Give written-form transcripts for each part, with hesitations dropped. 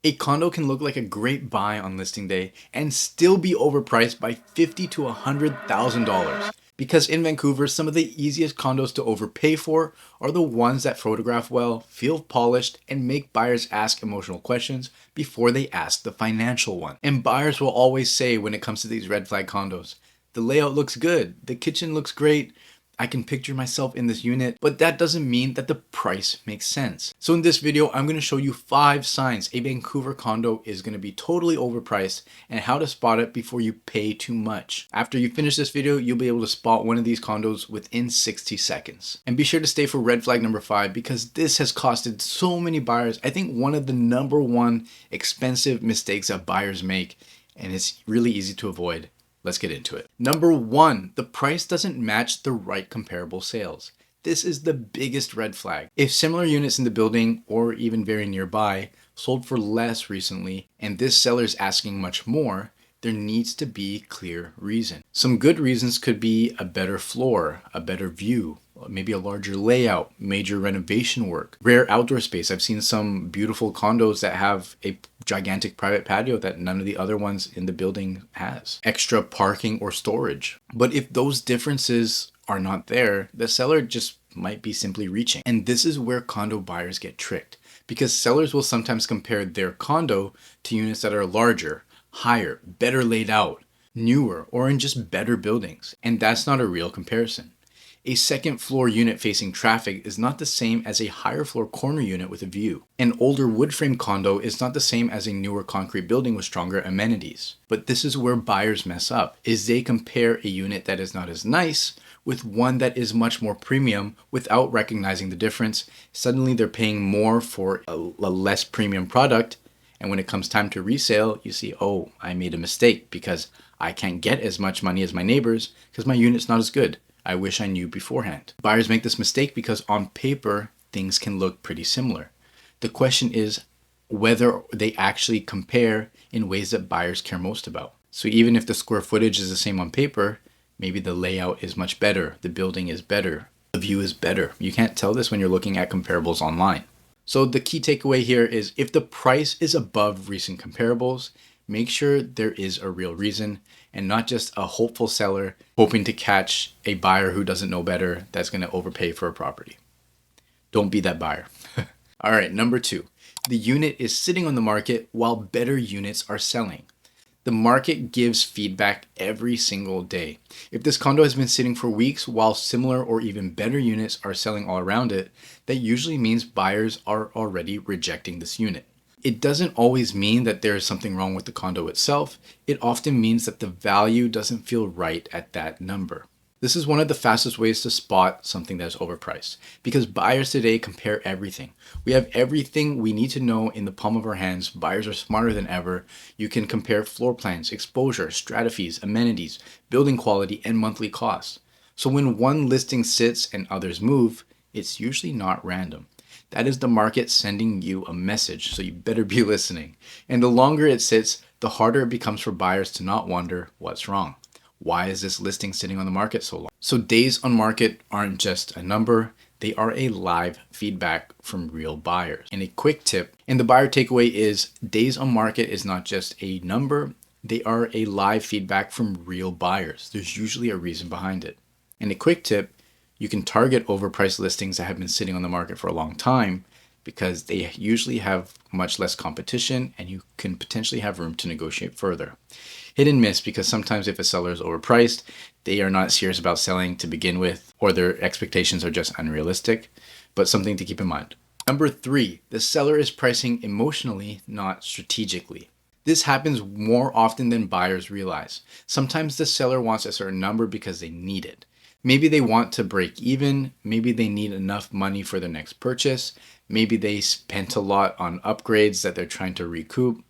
A condo can look like a great buy on listing day and still be overpriced by $50,000 to $100,000. Because in Vancouver, some of the easiest condos to overpay for are the ones that photograph well, feel polished, and make buyers ask emotional questions before they ask the financial one. And buyers will always say when it comes to these red flag condos, the layout looks good, the kitchen looks great, I can picture myself in this unit, but that doesn't mean that the price makes sense. So in this video, I'm going to show you 5 signs a Vancouver condo is going to be totally overpriced and how to spot it before you pay too much. After you finish this video, you'll be able to spot one of these condos within 60 seconds. And be sure to stay for red flag number 5 because this has costed so many buyers. I think one of the #1 expensive mistakes that buyers make, and it's really easy to avoid. Let's get into it. Number 1, the price doesn't match the right comparable sales. This is the biggest red flag. If similar units in the building or even very nearby sold for less recently and this seller is asking much more, there needs to be clear reason. Some good reasons could be a better floor, a better view, maybe a larger layout, major renovation work, rare outdoor space. I've seen some beautiful condos that have a gigantic private patio that none of the other ones in the building has. Extra parking or storage. But if those differences are not there, the seller just might be simply reaching. And this is where condo buyers get tricked because sellers will sometimes compare their condo to units that are larger, higher, better laid out, newer, or in just better buildings. And that's not a real comparison. A second floor unit facing traffic is not the same as a higher floor corner unit with a view. An older wood frame condo is not the same as a newer concrete building with stronger amenities. But this is where buyers mess up, is they compare a unit that is not as nice with one that is much more premium without recognizing the difference. Suddenly they're paying more for a less premium product. And when it comes time to resale, you see, oh, I made a mistake because I can't get as much money as my neighbors because my unit's not as good. I wish I knew beforehand. Buyers make this mistake because on paper, things can look pretty similar. The question is whether they actually compare in ways that buyers care most about. So even if the square footage is the same on paper, maybe the layout is much better, the building is better, the view is better. You can't tell this when you're looking at comparables online. So the key takeaway here is if the price is above recent comparables, make sure there is a real reason and not just a hopeful seller hoping to catch a buyer who doesn't know better that's going to overpay for a property. Don't be that buyer. All right, number 2, the unit is sitting on the market while better units are selling. The market gives feedback every single day. If this condo has been sitting for weeks while similar or even better units are selling all around it, that usually means buyers are already rejecting this unit. It doesn't always mean that there is something wrong with the condo itself. It often means that the value doesn't feel right at that number. This is one of the fastest ways to spot something that is overpriced because buyers today compare everything. We have everything we need to know in the palm of our hands. Buyers are smarter than ever. You can compare floor plans, exposure, strata fees, amenities, building quality, and monthly costs. So when one listing sits and others move, it's usually not random. That is the market sending you a message, so you better be listening. And the longer it sits, the harder it becomes for buyers to not wonder what's wrong. Why is this listing sitting on the market so long? So days on market aren't just a number, they are a live feedback from real buyers. And a quick tip, and the buyer takeaway is days on market is not just a number, they are a live feedback from real buyers. There's usually a reason behind it. And a quick tip, you can target overpriced listings that have been sitting on the market for a long time because they usually have much less competition and you can potentially have room to negotiate further. Hit and miss because sometimes if a seller is overpriced, they are not serious about selling to begin with or their expectations are just unrealistic, but something to keep in mind. Number 3, the seller is pricing emotionally, not strategically. This happens more often than buyers realize. Sometimes the seller wants a certain number because they need it. Maybe they want to break even, maybe they need enough money for their next purchase, maybe they spent a lot on upgrades that they're trying to recoup,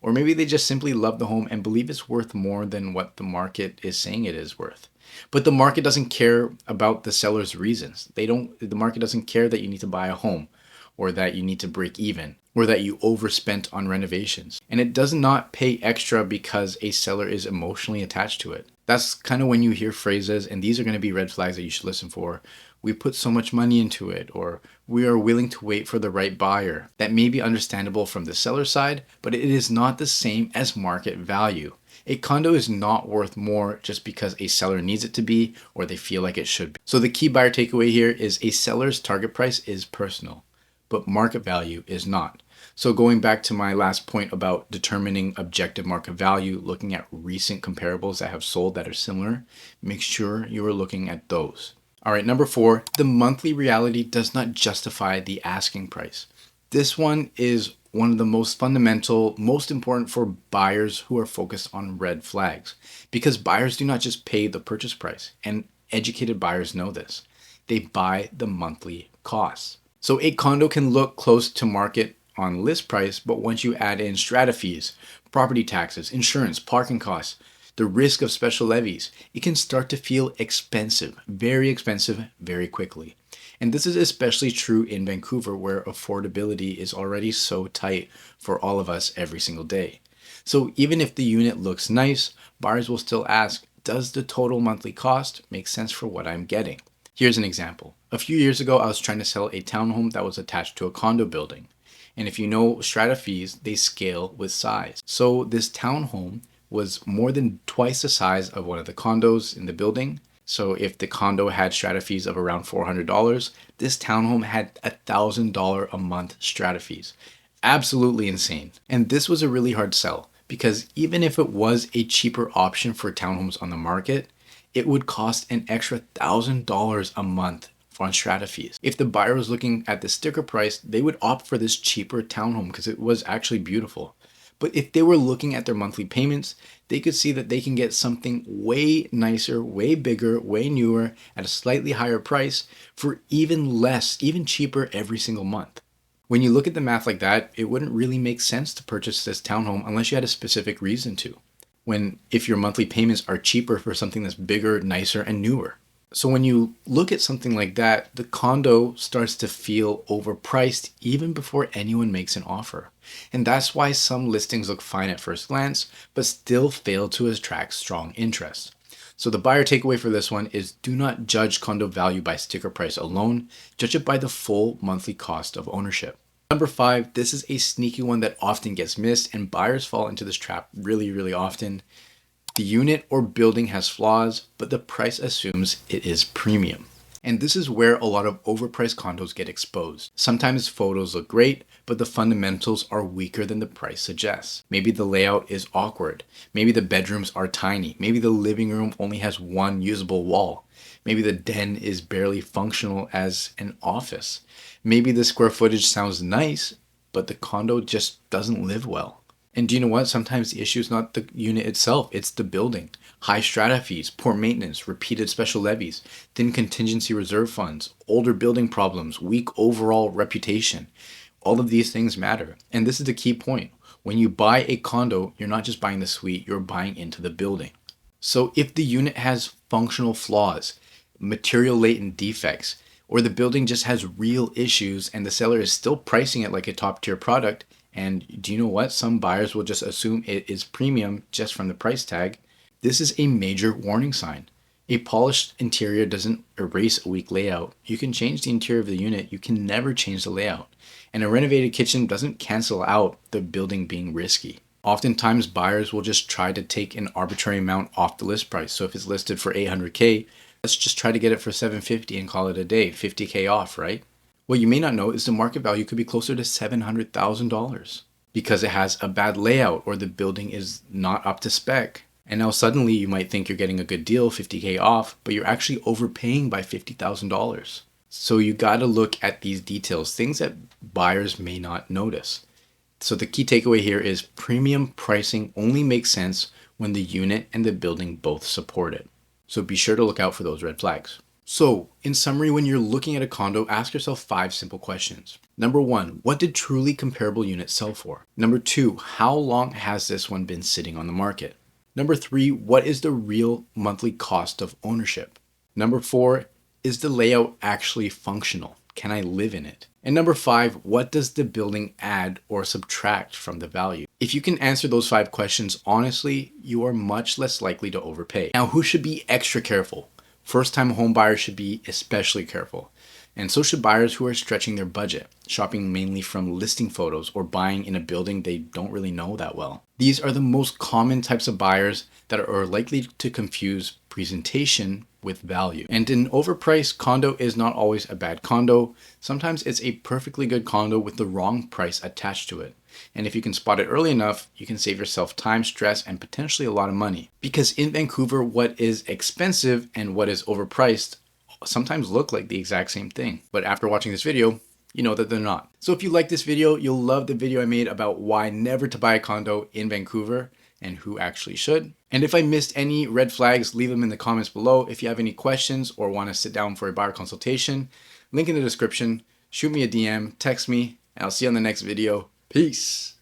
or maybe they just simply love the home and believe it's worth more than what the market is saying it is worth. But the market doesn't care about the seller's reasons. The market doesn't care that you need to buy a home or that you need to break even or that you overspent on renovations. And it does not pay extra because a seller is emotionally attached to it. That's kind of when you hear phrases, and these are going to be red flags that you should listen for, we put so much money into it, or we are willing to wait for the right buyer. That may be understandable from the seller side, but it is not the same as market value. A condo is not worth more just because a seller needs it to be or they feel like it should be. So the key buyer takeaway here is a seller's target price is personal, but market value is not. So going back to my last point about determining objective market value, looking at recent comparables that have sold that are similar, make sure you are looking at those. All right, number 4, the monthly reality does not justify the asking price. This one is one of the most fundamental, most important for buyers who are focused on red flags, because buyers do not just pay the purchase price, and educated buyers know this. They buy the monthly costs. So a condo can look close to market on list price, but once you add in strata fees, property taxes, insurance, parking costs, the risk of special levies, it can start to feel expensive, very quickly. And this is especially true in Vancouver, where affordability is already so tight for all of us every single day. So even if the unit looks nice, buyers will still ask, does the total monthly cost make sense for what I'm getting? Here's an example. A few years ago, I was trying to sell a townhome that was attached to a condo building. And if you know strata fees, they scale with size. So this townhome was more than twice the size of one of the condos in the building. So if the condo had strata fees of around $400, this townhome had $1,000 a month strata fees. Absolutely insane. And this was a really hard sell, because even if it was a cheaper option for townhomes on the market, it would cost an extra $1,000 a month on strata fees. If the buyer was looking at the sticker price, they would opt for this cheaper townhome because it was actually beautiful. But if they were looking at their monthly payments, they could see that they can get something way nicer, way bigger, way newer at a slightly higher price for even less, even cheaper every single month. When you look at the math like that, it wouldn't really make sense to purchase this townhome unless you had a specific reason to. If your monthly payments are cheaper for something that's bigger, nicer, and newer. So when you look at something like that, the condo starts to feel overpriced even before anyone makes an offer. And that's why some listings look fine at first glance, but still fail to attract strong interest. So the buyer takeaway for this one is, do not judge condo value by sticker price alone, judge it by the full monthly cost of ownership. Number 5, this is a sneaky one that often gets missed, and buyers fall into this trap really often. The unit or building has flaws, but the price assumes it is premium. And this is where a lot of overpriced condos get exposed. Sometimes photos look great, but the fundamentals are weaker than the price suggests. Maybe the layout is awkward. Maybe the bedrooms are tiny. Maybe the living room only has one usable wall. Maybe the den is barely functional as an office. Maybe the square footage sounds nice, but the condo just doesn't live well. And do you know what? Sometimes the issue is not the unit itself, it's the building. High strata fees, poor maintenance, repeated special levies, thin contingency reserve funds, older building problems, weak overall reputation. All of these things matter. And this is the key point. When you buy a condo, you're not just buying the suite, you're buying into the building. So if the unit has functional flaws, material latent defects, or the building just has real issues and the seller is still pricing it like a top tier product, and do you know what? Some buyers will just assume it is premium just from the price tag. This is a major warning sign. A polished interior doesn't erase a weak layout. You can change the interior of the unit, you can never change the layout. And a renovated kitchen doesn't cancel out the building being risky. Oftentimes buyers will just try to take an arbitrary amount off the list price. So if it's listed for $800K, let's just try to get it for $750 and call it a day, $50K off, right? What you may not know is the market value could be closer to $700,000 because it has a bad layout or the building is not up to spec. And now suddenly you might think you're getting a good deal, $50K off, but you're actually overpaying by $50,000. So you got to look at these details, things that buyers may not notice. So the key takeaway here is premium pricing only makes sense when the unit and the building both support it. So be sure to look out for those red flags. So, in summary, when you're looking at a condo, ask yourself 5 simple questions. Number 1, what did truly comparable units sell for? Number 2, how long has this one been sitting on the market? Number 3, what is the real monthly cost of ownership? Number 4, is the layout actually functional? Can I live in it? And number 5, what does the building add or subtract from the value? If you can answer those 5 questions honestly, you are much less likely to overpay. Now, who should be extra careful? First-time home buyers should be especially careful. And so should buyers who are stretching their budget, shopping mainly from listing photos or buying in a building they don't really know that well. These are the most common types of buyers that are likely to confuse presentation with value. And an overpriced condo is not always a bad condo. Sometimes it's a perfectly good condo with the wrong price attached to it. And if you can spot it early enough, you can save yourself time, stress, and potentially a lot of money. Because in Vancouver, what is expensive and what is overpriced sometimes look like the exact same thing. But after watching this video, you know that they're not. So if you like this video, you'll love the video I made about why never to buy a condo in Vancouver and who actually should. And if I missed any red flags, leave them in the comments below. If you have any questions or want to sit down for a buyer consultation, link in the description, shoot me a DM, text me, and I'll see you on the next video. Peace.